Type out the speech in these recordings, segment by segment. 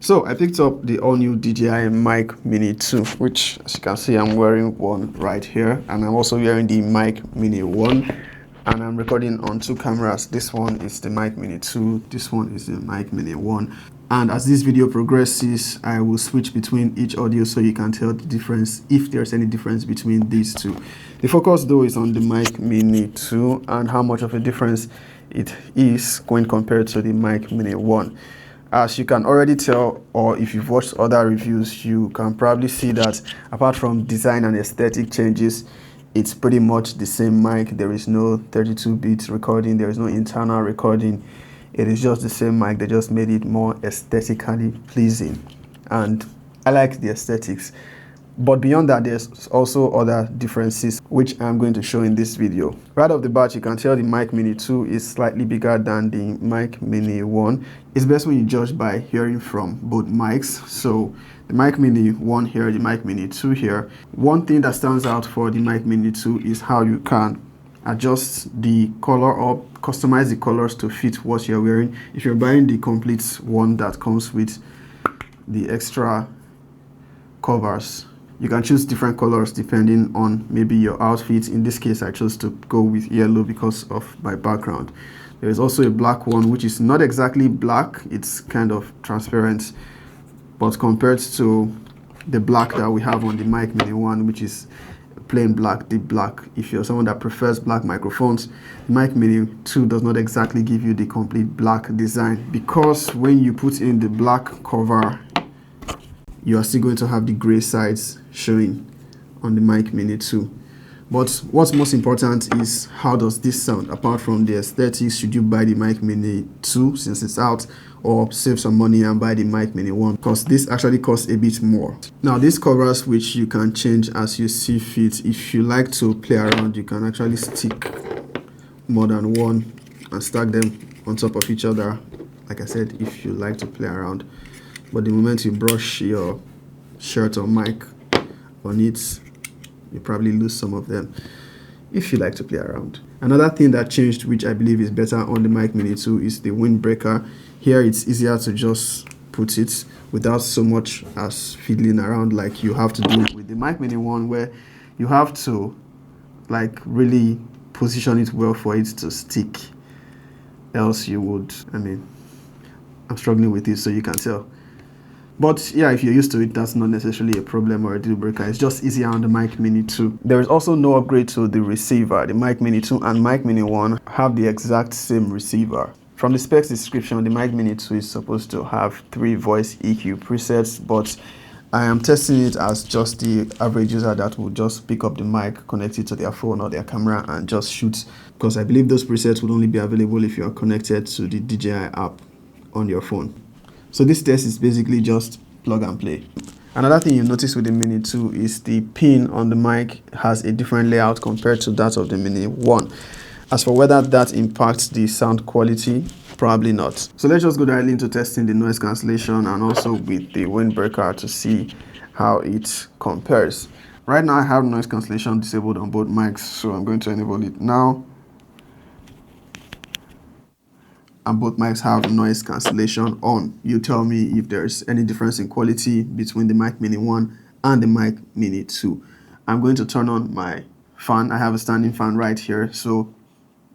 So I picked up the all-new Dji Mic Mini 2, which as you can see I'm wearing one right here, and I'm also wearing the Mic Mini 1, and I'm recording on two cameras. This one is the Mic Mini 2, this one is the Mic Mini 1. And as this video progresses, I will switch between each audio so you can tell the difference, if there's any difference between these two. The focus though is on the Mic Mini 2 and how much of a difference it is when compared to the Mic Mini 1. As you can already tell, or if you've watched other reviews, you can probably see that apart from design and aesthetic changes, it's pretty much the same mic. There is no 32-bit recording, there is no internal recording. It is just the same mic. They just made it more aesthetically pleasing, and I like the aesthetics. But beyond that, there's also other differences which I'm going to show in this video. Right off the bat, you can tell the Mic Mini 2 is slightly bigger than the Mic Mini 1. It's best when you judge by hearing from both mics. So the Mic Mini 1 here, the Mic Mini 2 here. One thing that stands out for the Mic Mini 2 is how you can adjust the color or customize the colors to fit what you're wearing. If you're buying the complete one that comes with the extra covers, you can choose different colors depending on maybe your outfit. In this case, I chose to go with yellow because of my background. There is also a black one, which is not exactly black. It's kind of transparent, but compared to the black that we have on the Mic Mini 1, which is plain black, deep black. If you're someone that prefers black microphones, the Mic Mini 2 does not exactly give you the complete black design, because when you put in the black cover, you are still going to have the gray sides showing on the Mic Mini 2. But what's most important is how does this sound? Apart from the aesthetics, should you buy the Mic Mini 2 since it's out, or save some money and buy the Mic Mini 1? Because this actually costs a bit more. Now these covers, which you can change as you see fit, if you like to play around, you can actually stick more than one and stack them on top of each other, like I said, if you like to play around. But the moment you brush your shirt or mic on it, you probably lose some of them if you like to play around. Another thing that changed, which I believe is better on the Mic Mini 2, is the windbreaker. Here it's easier to just put it without so much as fiddling around like you have to do with the Mic Mini 1, where you have to like really position it well for it to stick, else you would, I'm struggling with this so you can tell. But yeah, if you're used to it, that's not necessarily a problem or a deal breaker. It's just easier on the Mic Mini 2. There is also no upgrade to the receiver. The Mic Mini 2 and Mic Mini 1 have the exact same receiver. From the specs description, the Mic Mini 2 is supposed to have 3 voice EQ presets, but I am testing it as just the average user that will just pick up the mic, connect it to their phone or their camera and just shoot, because I believe those presets will only be available if you are connected to the DJI app on your phone. So this test is basically just plug and play. Another thing you notice with the Mini 2 is the pin on the mic has a different layout compared to that of the Mini 1. As for whether that impacts the sound quality, probably not. So let's just go directly into testing the noise cancellation and also with the windbreaker to see how it compares. Right now I have noise cancellation disabled on both mics, so I'm going to enable it now. And both mics have noise cancellation on. You tell me if there's any difference in quality between the Mic Mini 1 and the Mic Mini 2. I'm going to turn on my fan. I have a standing fan right here, so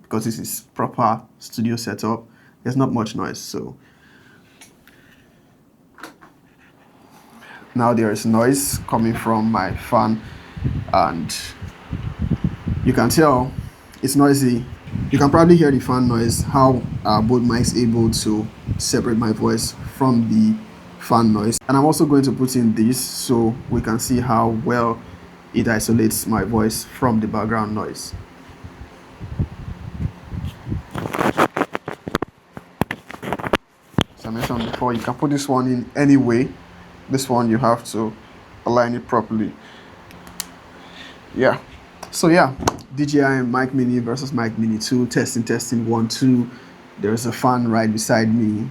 because this is proper studio setup, there's not much noise. So now there is noise coming from my fan, and you can tell it's noisy. You can probably hear the fan noise, how are both mics able to separate my voice from the fan noise. And I'm also going to put in this so we can see how well it isolates my voice from the background noise. As I mentioned before, you can put this one in any way. This one you have to align it properly. Yeah. So yeah, DJI Mic Mini versus Mic Mini 2, testing 1, 2. There's a fan right beside me.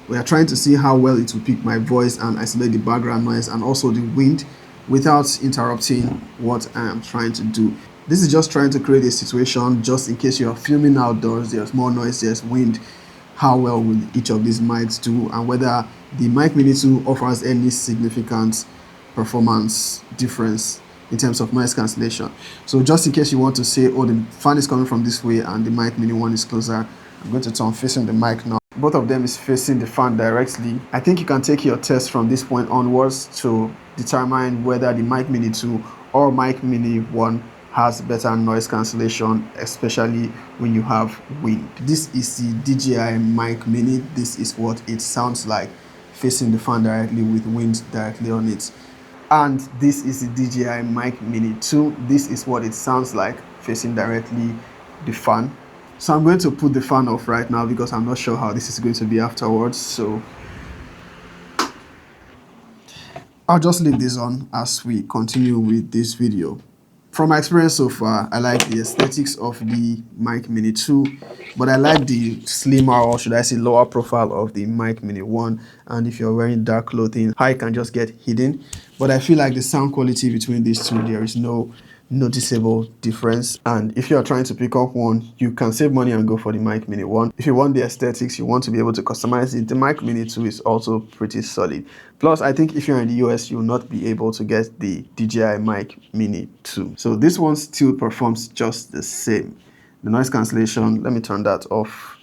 We are trying to see how well it will pick my voice and isolate the background noise and also the wind without interrupting what I am trying to do. This is just trying to create a situation just in case you are filming outdoors, there's more noise, there's wind. how well will each of these mics do and whether the Mic Mini 2 offers any significant performance difference in terms of noise cancellation. So just in case you want to say, oh, the fan is coming from this way and the Mic Mini 1 is closer, I'm going to turn facing the mic now. Both of them is facing the fan directly. I think you can take your test from this point onwards to determine whether the Mic Mini 2 or Mic Mini 1 has better noise cancellation, especially when you have wind. This is the DJI Mic Mini. This is what it sounds like facing the fan directly with wind directly on it. And this is the DJI Mic Mini 2. This is what it sounds like facing directly the fan. So I'm going to put the fan off right now because I'm not sure how this is going to be afterwards. So I'll just leave this on as we continue with this video. From my experience so far, I like the aesthetics of the Mic Mini 2, but I like the slimmer, or should I say lower profile of the Mic Mini 1. And if you're wearing dark clothing, how it can just get hidden. But I feel like the sound quality between these two, there is no noticeable difference. And if you're trying to pick up one, you can save money and go for the Mic Mini 1. If you want the aesthetics, you want to be able to customize it, the Mic Mini 2 is also pretty solid. Plus, I think if you're in the US, you'll not be able to get the DJI Mic Mini 2. So this one still performs just the same. The noise cancellation, let me turn that off.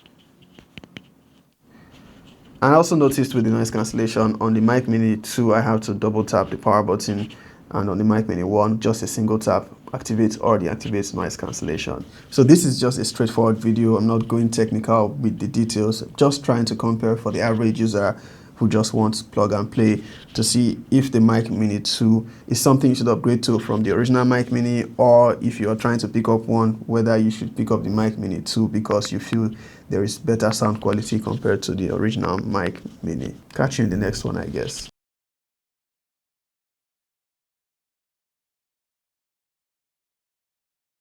And I also noticed with the noise cancellation on the Mic Mini 2, I have to double tap the power button, and on the Mic Mini 1, just a single tap activates or deactivates noise cancellation. So this is just a straightforward video. I'm not going technical with the details, just trying to compare for the average user who just wants plug and play to see if the Mic Mini 2 is something you should upgrade to from the original Mic Mini, or if you're trying to pick up one, whether you should pick up the Mic Mini 2 because you feel there is better sound quality compared to the original Mic Mini. Catch you in the next one, I guess.